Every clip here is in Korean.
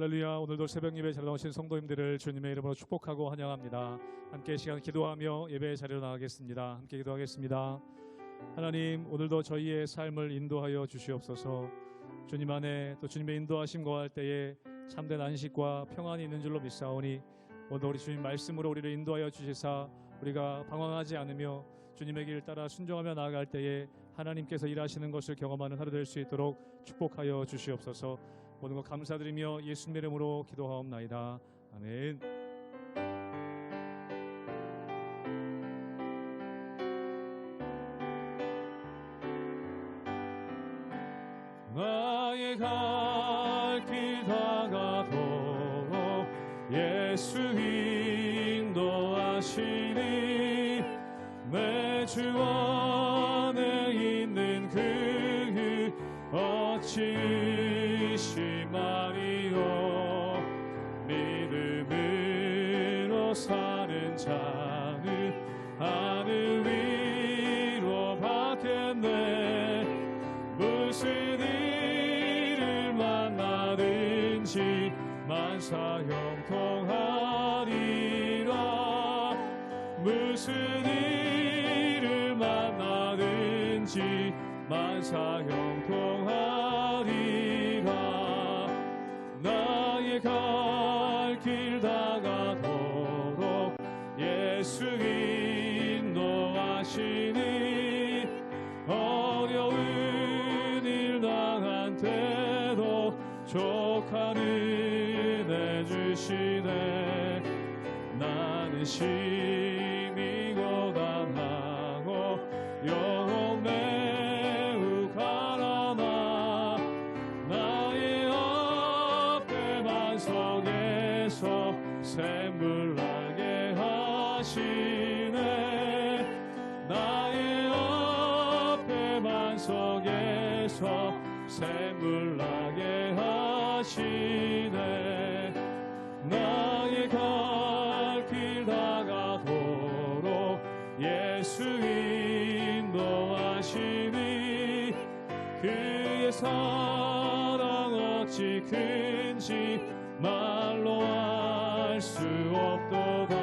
할렐루야. 오늘도 새벽 예배에 잘 나오신 성도님들을 주님의 이름으로 축복하고 환영합니다. 함께 시간 기도하며 예배의 자리로 나가겠습니다. 함께 기도하겠습니다. 하나님, 오늘도 저희의 삶을 인도하여 주시옵소서. 주님 안에 또 주님의 인도하심 거할 때에 참된 안식과 평안이 있는 줄로 믿사오니 오늘 우리 주님 말씀으로 우리를 인도하여 주시사 우리가 방황하지 않으며 주님의 길 따라 순종하며 나아갈 때에 하나님께서 일하시는 것을 경험하는 하루 될 수 있도록 축복하여 주시옵소서. 모든 것 감사드리며 예수님의 이름으로 기도하옵나이다. 아멘. 나의 갈 길 다가도록 예수 인도하시니 내 주 안에 있는 그 어찌 의심하리요. 믿음으로 사는 자는 하늘 위로 받겠네. 무슨 일을 만나든지 만사 형통하리라. 무슨 일을 만나든지 만사 형통하리라. 나의 갈 길 다가도록 예수 인도하시니 어려운 일 당한 때도 족한 은혜 주시네. 나는 심히 고단하고 영혼 매우 가라나 나의 앞에만 속에서 샘물 나게 하시네. 나의 앞에만 속에서 샘물 나게 하시네. 나의 갈 길 다가도록 예수 인도하시니 그의 사랑 어찌 큰지 말로 알 수 없도다.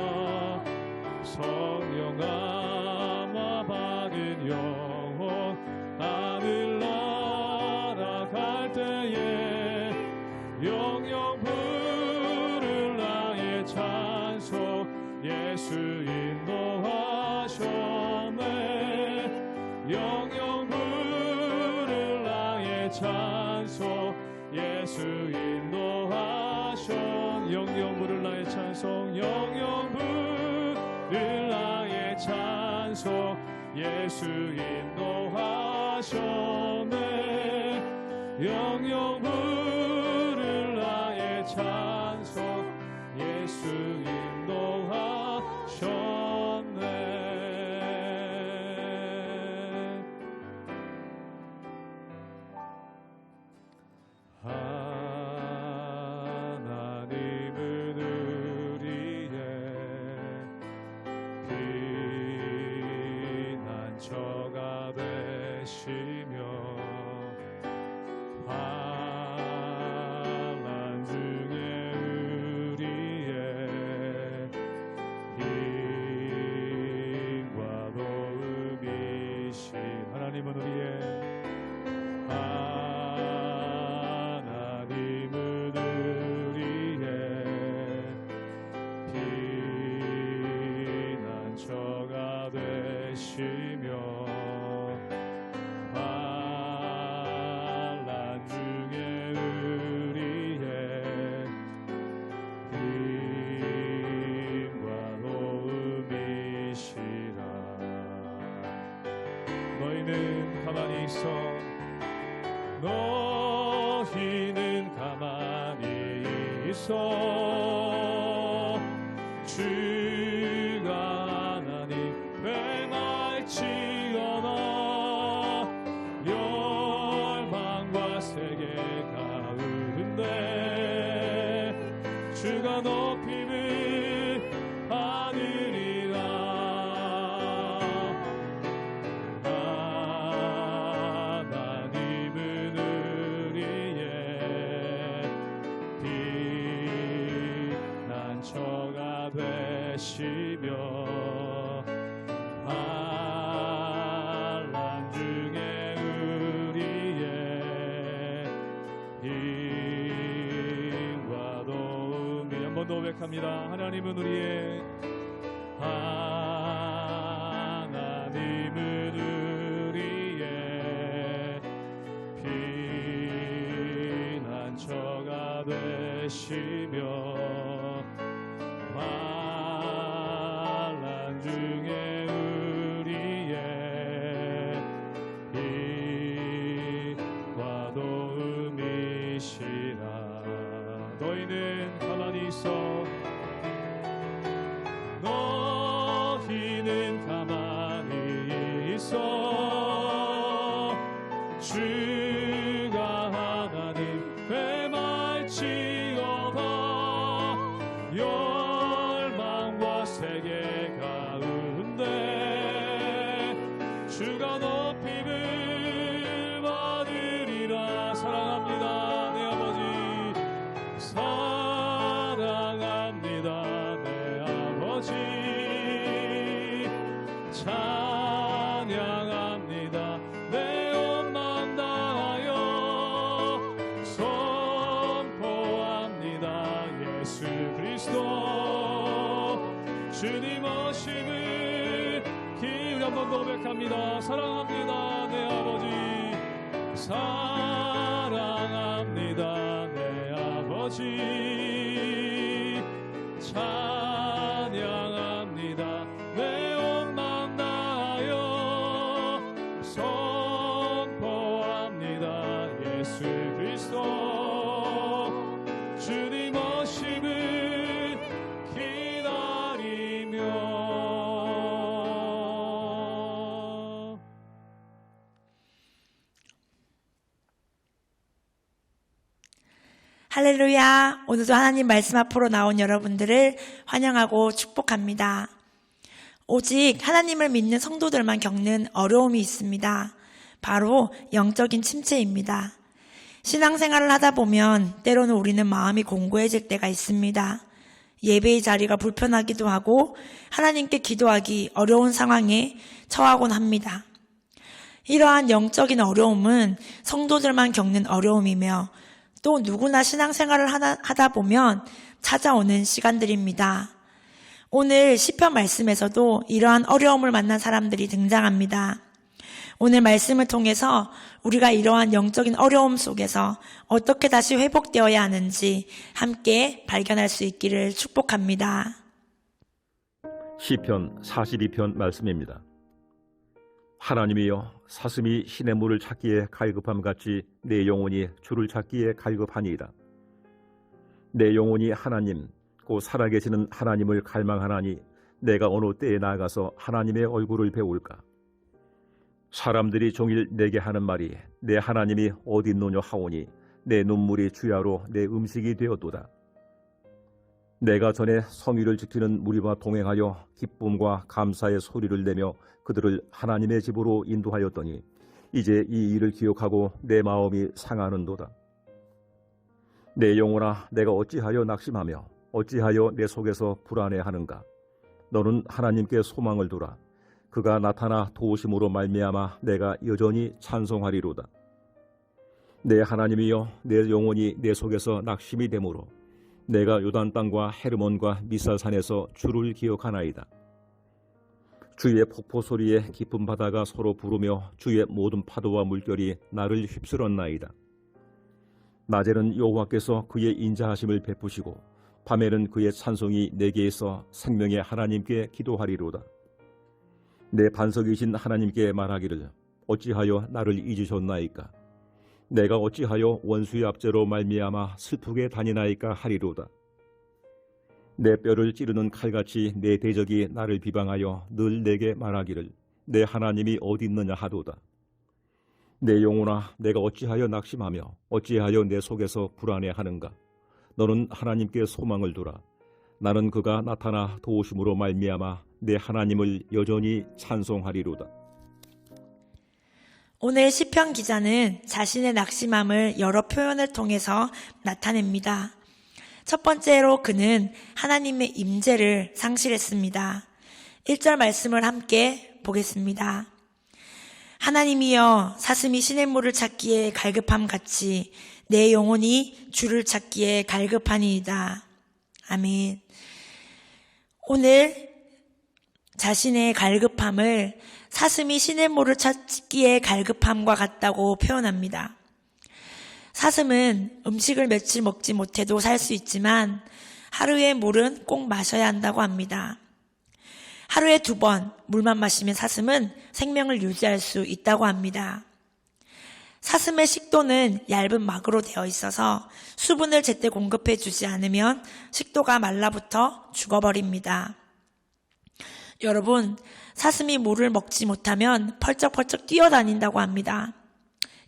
성령 아마 받은 영혼 하늘 날아갈 때에 영영 부를 나의 찬송 예수 인도하셨네. 영영 부를 나의 찬송 예수 인도하셨. 영영 부를 나의 찬송 영영 부를 나의 찬송 예수 인도하셨네. 영영 부를 나의 찬송 예수 인도하셨네. 하나님은 우리의 피난처가 되시며 환난 중에 우리의 힘과 도움이신 하나님은 우리의 피난처가 되시며 환난 중에 우리의 힘과 도움이시라. 너희는 가만히 있어. 너희는 가만히 있어. 주가 하나님 행할지어다. 열방과 세계 가운데 주가 높임을 받으리라. 하나님은 우리의 저가 되시며 환난 중에 우리의 힘과 도움이 한 번 더 고백합니다. 하나님은 우리의 피난처가 되시며 환난 중에 우리의 힘과 도움이시라. 너희는 가만히 있어 너희는 가만히 있어 주가 하나님 되말지어다. 열망과 세계 가운데 주가 높임을 받으리라. 사랑합니다 내 아버지, 사랑합니다 내 아버지, 찬양합니다 내 온 마음 다하여 선포합니다 예수 그리스도 주님 오심을 기울여 한 번 더 고백합니다. 사랑합니다 내 아버지, 사랑합니다 내 아버지, 찬양합니다 내 온 마음 다하여 선포합니다 예수 그리스도 주님 오심을 기다리며. 할렐루야. 오늘도 하나님 말씀 앞으로 나온 여러분들을 환영하고 축복합니다. 오직 하나님을 믿는 성도들만 겪는 어려움이 있습니다. 바로 영적인 침체입니다. 신앙생활을 하다 보면 때로는 우리는 마음이 공고해질 때가 있습니다. 예배의 자리가 불편하기도 하고 하나님께 기도하기 어려운 상황에 처하곤 합니다. 이러한 영적인 어려움은 성도들만 겪는 어려움이며 또 누구나 신앙생활을 하다 보면 찾아오는 시간들입니다. 오늘 시편 말씀에서도 이러한 어려움을 만난 사람들이 등장합니다. 오늘 말씀을 통해서 우리가 이러한 영적인 어려움 속에서 어떻게 다시 회복되어야 하는지 함께 발견할 수 있기를 축복합니다. 시편 42편 말씀입니다. 하나님이여, 사슴이 신의 물을 찾기에 갈급함 같이 내 영혼이 주를 찾기에 갈급하니이다. 내 영혼이 하나님 곧 살아계시는 하나님을 갈망하나니 내가 어느 때에 나아가서 하나님의 얼굴을 배울까. 사람들이 종일 내게 하는 말이 내 하나님이 어디 있느냐 하오니 내 눈물이 주야로 내 음식이 되었도다. 내가 전에 성의를 지키는 무리와 동행하여 기쁨과 감사의 소리를 내며 그들을 하나님의 집으로 인도하였더니 이제 이 일을 기억하고 내 마음이 상하는도다. 내 영혼아, 내가 어찌하여 낙심하며 어찌하여 내 속에서 불안해하는가. 너는 하나님께 소망을 두라. 그가 나타나 도우심으로 말미암아 내가 여전히 찬송하리로다. 내 하나님이여, 내 영혼이 내 속에서 낙심이 되므로 내가 요단 땅과 헤르몬과 미사산에서 주를 기억하나이다. 주의 폭포 소리에 깊은 바다가 서로 부르며 주의 모든 파도와 물결이 나를 휩쓸었나이다. 낮에는 여호와께서 그의 인자하심을 베푸시고 밤에는 그의 찬송이 내게에서 생명의 하나님께 기도하리로다. 내 반석이신 하나님께 말하기를 어찌하여 나를 잊으셨나이까. 내가 어찌하여 원수의 압제로 말미암아 슬프게 다니나이까 하리로다. 내 뼈를 찌르는 칼같이 내 대적이 나를 비방하여 늘 내게 말하기를 내 하나님이 어디 있느냐 하도다. 내 영혼아, 내가 어찌하여 낙심하며 어찌하여 내 속에서 불안해하는가. 너는 하나님께 소망을 두라. 나는 그가 나타나 도우심으로 말미암아 내 하나님을 여전히 찬송하리로다. 오늘 시편 기자는 자신의 낙심함을 여러 표현을 통해서 나타냅니다. 첫 번째로 그는 하나님의 임재를 상실했습니다. 1절 말씀을 함께 보겠습니다. 하나님이여 사슴이 시냇물을 찾기에 갈급함 같이 내 영혼이 주를 찾기에 갈급하니이다. 아멘. 오늘 자신의 갈급함을 사슴이 시냇물을 찾기에 갈급함과 같다고 표현합니다. 사슴은 음식을 며칠 먹지 못해도 살 수 있지만 하루에 물은 꼭 마셔야 한다고 합니다. 하루에 2번 물만 마시면 사슴은 생명을 유지할 수 있다고 합니다. 사슴의 식도는 얇은 막으로 되어 있어서 수분을 제때 공급해 주지 않으면 식도가 말라붙어 죽어버립니다. 여러분, 사슴이 물을 먹지 못하면 펄쩍펄쩍 뛰어다닌다고 합니다.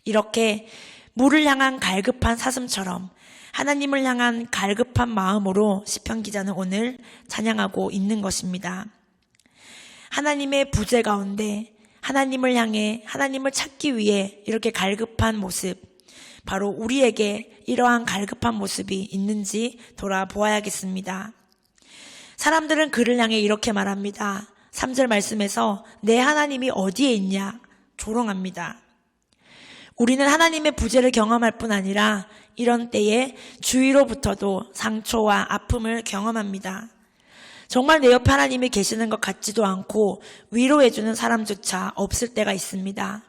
이렇게 물을 향한 갈급한 사슴처럼 하나님을 향한 갈급한 마음으로 시편 기자는 오늘 찬양하고 있는 것입니다. 하나님의 부재 가운데 하나님을 향해 하나님을 찾기 위해 이렇게 갈급한 모습, 바로 우리에게 이러한 갈급한 모습이 있는지 돌아보아야겠습니다. 사람들은 그를 향해 이렇게 말합니다. 3절 말씀에서 내 하나님이 어디에 있냐 조롱합니다. 우리는 하나님의 부재를 경험할 뿐 아니라 이런 때에 주위로부터도 상처와 아픔을 경험합니다. 정말 내 옆에 하나님이 계시는 것 같지도 않고 위로해주는 사람조차 없을 때가 있습니다.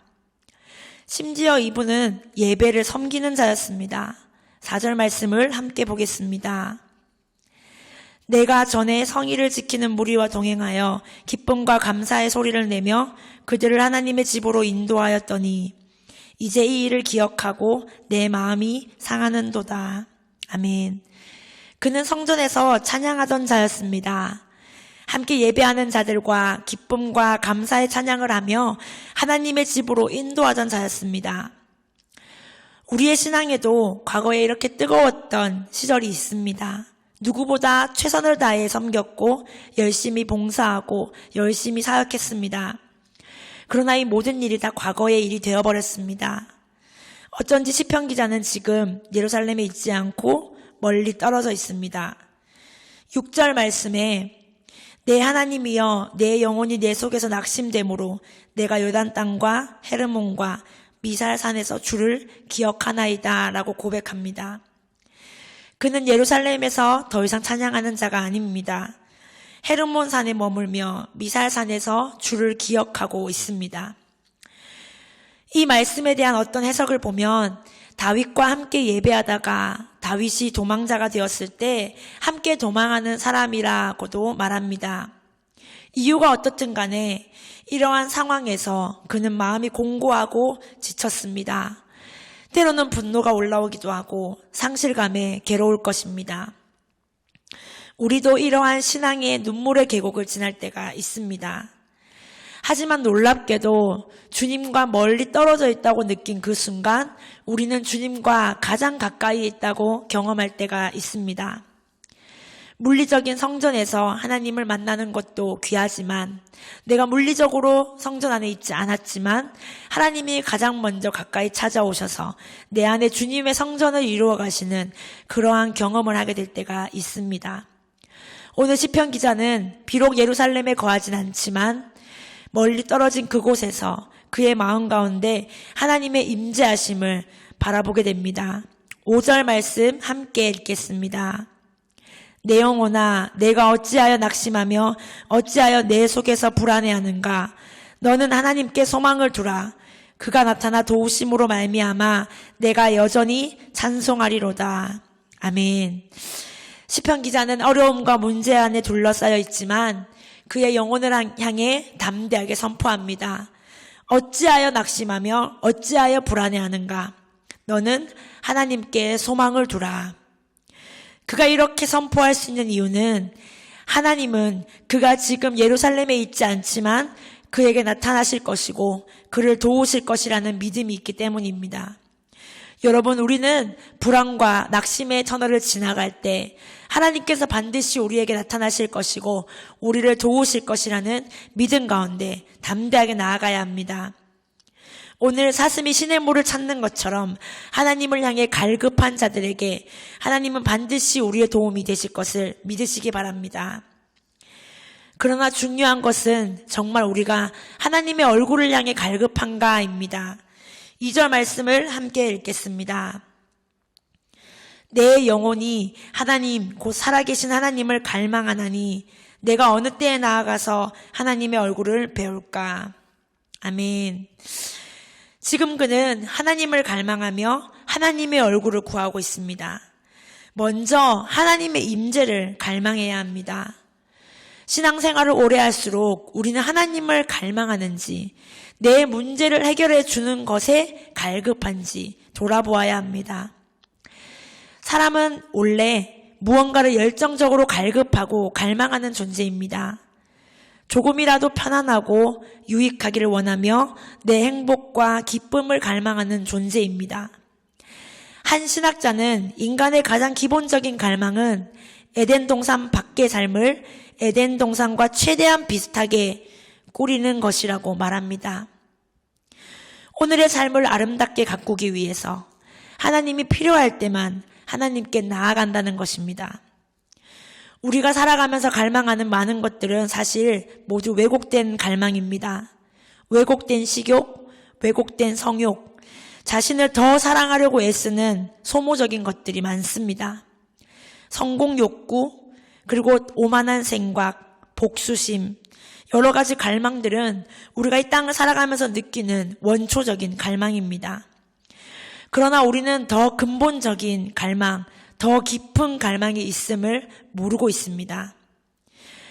심지어 이분은 예배를 섬기는 자였습니다. 4절 말씀을 함께 보겠습니다. 내가 전에 성의를 지키는 무리와 동행하여 기쁨과 감사의 소리를 내며 그들을 하나님의 집으로 인도하였더니 이제 이 일을 기억하고 내 마음이 상하는도다. 아멘. 그는 성전에서 찬양하던 자였습니다. 함께 예배하는 자들과 기쁨과 감사의 찬양을 하며 하나님의 집으로 인도하던 자였습니다. 우리의 신앙에도 과거에 이렇게 뜨거웠던 시절이 있습니다. 누구보다 최선을 다해 섬겼고 열심히 봉사하고 열심히 사역했습니다. 그러나 이 모든 일이 다 과거의 일이 되어버렸습니다. 어쩐지 시편 기자는 지금 예루살렘에 있지 않고 멀리 떨어져 있습니다. 6절 말씀에 내 하나님이여 내 영혼이 내 속에서 낙심되므로 내가 요단 땅과 헤르몬과 미살산에서 주를 기억하나이다 라고 고백합니다. 그는 예루살렘에서 더 이상 찬양하는 자가 아닙니다. 헤르몬 산에 머물며 미살산에서 주를 기억하고 있습니다. 이 말씀에 대한 어떤 해석을 보면 다윗과 함께 예배하다가 다윗이 도망자가 되었을 때 함께 도망하는 사람이라고도 말합니다. 이유가 어떻든 간에 이러한 상황에서 그는 마음이 공고하고 지쳤습니다. 때로는 분노가 올라오기도 하고 상실감에 괴로울 것입니다. 우리도 이러한 신앙의 눈물의 계곡을 지날 때가 있습니다. 하지만 놀랍게도 주님과 멀리 떨어져 있다고 느낀 그 순간 우리는 주님과 가장 가까이 있다고 경험할 때가 있습니다. 물리적인 성전에서 하나님을 만나는 것도 귀하지만 내가 물리적으로 성전 안에 있지 않았지만 하나님이 가장 먼저 가까이 찾아오셔서 내 안에 주님의 성전을 이루어 가시는 그러한 경험을 하게 될 때가 있습니다. 오늘 시편 기자는 비록 예루살렘에 거하진 않지만 멀리 떨어진 그곳에서 그의 마음 가운데 하나님의 임재하심을 바라보게 됩니다. 5절 말씀 함께 읽겠습니다. 내 영혼아 내가 어찌하여 낙심하며 어찌하여 내 속에서 불안해하는가. 너는 하나님께 소망을 두라. 그가 나타나 도우심으로 말미암아 내가 여전히 찬송하리로다. 아멘. 시편 기자는 어려움과 문제 안에 둘러싸여 있지만 그의 영혼을 향해 담대하게 선포합니다. 어찌하여 낙심하며 어찌하여 불안해하는가. 너는 하나님께 소망을 두라. 그가 이렇게 선포할 수 있는 이유는 하나님은 그가 지금 예루살렘에 있지 않지만 그에게 나타나실 것이고 그를 도우실 것이라는 믿음이 있기 때문입니다. 여러분, 우리는 불안과 낙심의 터널을 지나갈 때 하나님께서 반드시 우리에게 나타나실 것이고 우리를 도우실 것이라는 믿음 가운데 담대하게 나아가야 합니다. 오늘 사슴이 시냇물을 찾는 것처럼 하나님을 향해 갈급한 자들에게 하나님은 반드시 우리의 도움이 되실 것을 믿으시기 바랍니다. 그러나 중요한 것은 정말 우리가 하나님의 얼굴을 향해 갈급한가입니다. 2절 말씀을 함께 읽겠습니다. 내 영혼이 하나님 곧 살아계신 하나님을 갈망하나니 내가 어느 때에 나아가서 하나님의 얼굴을 배울까. 아멘. 지금 그는 하나님을 갈망하며 하나님의 얼굴을 구하고 있습니다. 먼저 하나님의 임재를 갈망해야 합니다. 신앙생활을 오래 할수록 우리는 하나님을 갈망하는지 내 문제를 해결해 주는 것에 갈급한지 돌아보아야 합니다. 사람은 원래 무언가를 열정적으로 갈급하고 갈망하는 존재입니다. 조금이라도 편안하고 유익하기를 원하며 내 행복과 기쁨을 갈망하는 존재입니다. 한 신학자는 인간의 가장 기본적인 갈망은 에덴 동산 밖의 삶을 에덴 동산과 최대한 비슷하게 꾸리는 것이라고 말합니다. 오늘의 삶을 아름답게 가꾸기 위해서 하나님이 필요할 때만 하나님께 나아간다는 것입니다. 우리가 살아가면서 갈망하는 많은 것들은 사실 모두 왜곡된 갈망입니다. 왜곡된 식욕, 왜곡된 성욕, 자신을 더 사랑하려고 애쓰는 소모적인 것들이 많습니다. 성공 욕구, 그리고 오만한 생각, 복수심, 여러 가지 갈망들은 우리가 이 땅을 살아가면서 느끼는 원초적인 갈망입니다. 그러나 우리는 더 근본적인 갈망, 더 깊은 갈망이 있음을 모르고 있습니다.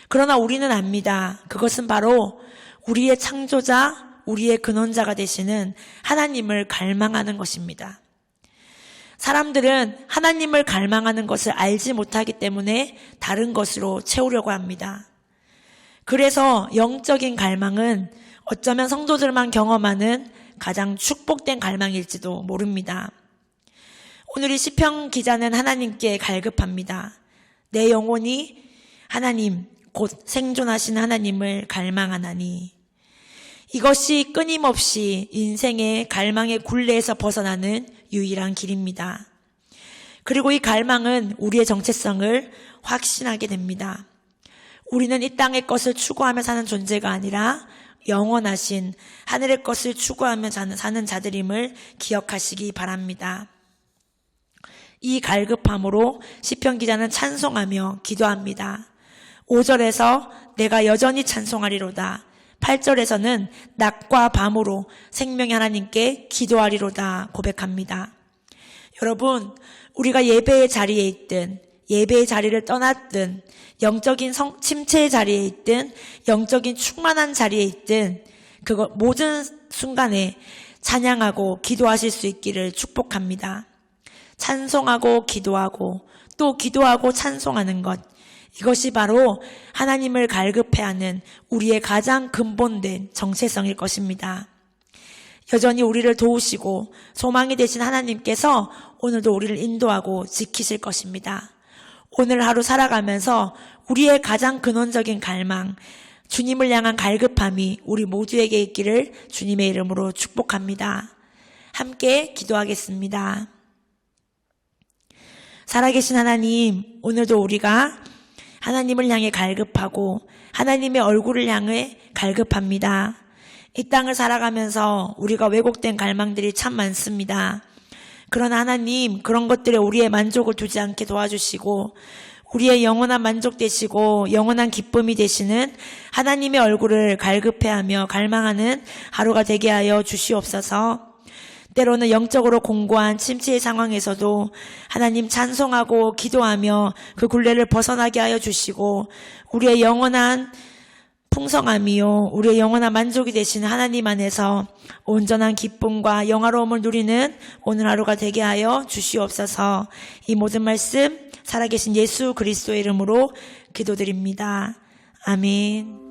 그러나 우리는 압니다. 그것은 바로 우리의 창조자, 우리의 근원자가 되시는 하나님을 갈망하는 것입니다. 사람들은 하나님을 갈망하는 것을 알지 못하기 때문에 다른 것으로 채우려고 합니다. 그래서 영적인 갈망은 어쩌면 성도들만 경험하는 가장 축복된 갈망일지도 모릅니다. 오늘 이 시편 기자는 하나님께 갈급합니다. 내 영혼이 하나님 곧 생존하신 하나님을 갈망하나니. 이것이 끊임없이 인생의 갈망의 굴레에서 벗어나는 유일한 길입니다. 그리고 이 갈망은 우리의 정체성을 확신하게 됩니다. 우리는 이 땅의 것을 추구하며 사는 존재가 아니라 영원하신 하늘의 것을 추구하며 사는 자들임을 기억하시기 바랍니다. 이 갈급함으로 시편 기자는 찬송하며 기도합니다. 5절에서 내가 여전히 찬송하리로다. 8절에서는 낮과 밤으로 생명의 하나님께 기도하리로다 고백합니다. 여러분, 우리가 예배의 자리에 있든 예배의 자리를 떠났든 영적인 침체의 자리에 있든 영적인 충만한 자리에 있든 그거 모든 순간에 찬양하고 기도하실 수 있기를 축복합니다. 찬송하고 기도하고 또 기도하고 찬송하는 것, 이것이 바로 하나님을 갈급해하는 우리의 가장 근본된 정체성일 것입니다. 여전히 우리를 도우시고 소망이 되신 하나님께서 오늘도 우리를 인도하고 지키실 것입니다. 오늘 하루 살아가면서 우리의 가장 근원적인 갈망, 주님을 향한 갈급함이 우리 모두에게 있기를 주님의 이름으로 축복합니다. 함께 기도하겠습니다. 살아계신 하나님, 오늘도 우리가 하나님을 향해 갈급하고 하나님의 얼굴을 향해 갈급합니다. 이 땅을 살아가면서 우리가 왜곡된 갈망들이 참 많습니다. 그러나 하나님, 그런 것들에 우리의 만족을 두지 않게 도와주시고 우리의 영원한 만족 되시고 영원한 기쁨이 되시는 하나님의 얼굴을 갈급해하며 갈망하는 하루가 되게 하여 주시옵소서. 때로는 영적으로 공고한 침체의 상황에서도 하나님 찬송하고 기도하며 그 굴레를 벗어나게 하여 주시고 우리의 영원한 풍성함이요 우리의 영원한 만족이 되시는 하나님 안에서 온전한 기쁨과 영화로움을 누리는 오늘 하루가 되게 하여 주시옵소서. 이 모든 말씀 살아계신 예수 그리스도의 이름으로 기도드립니다. 아멘.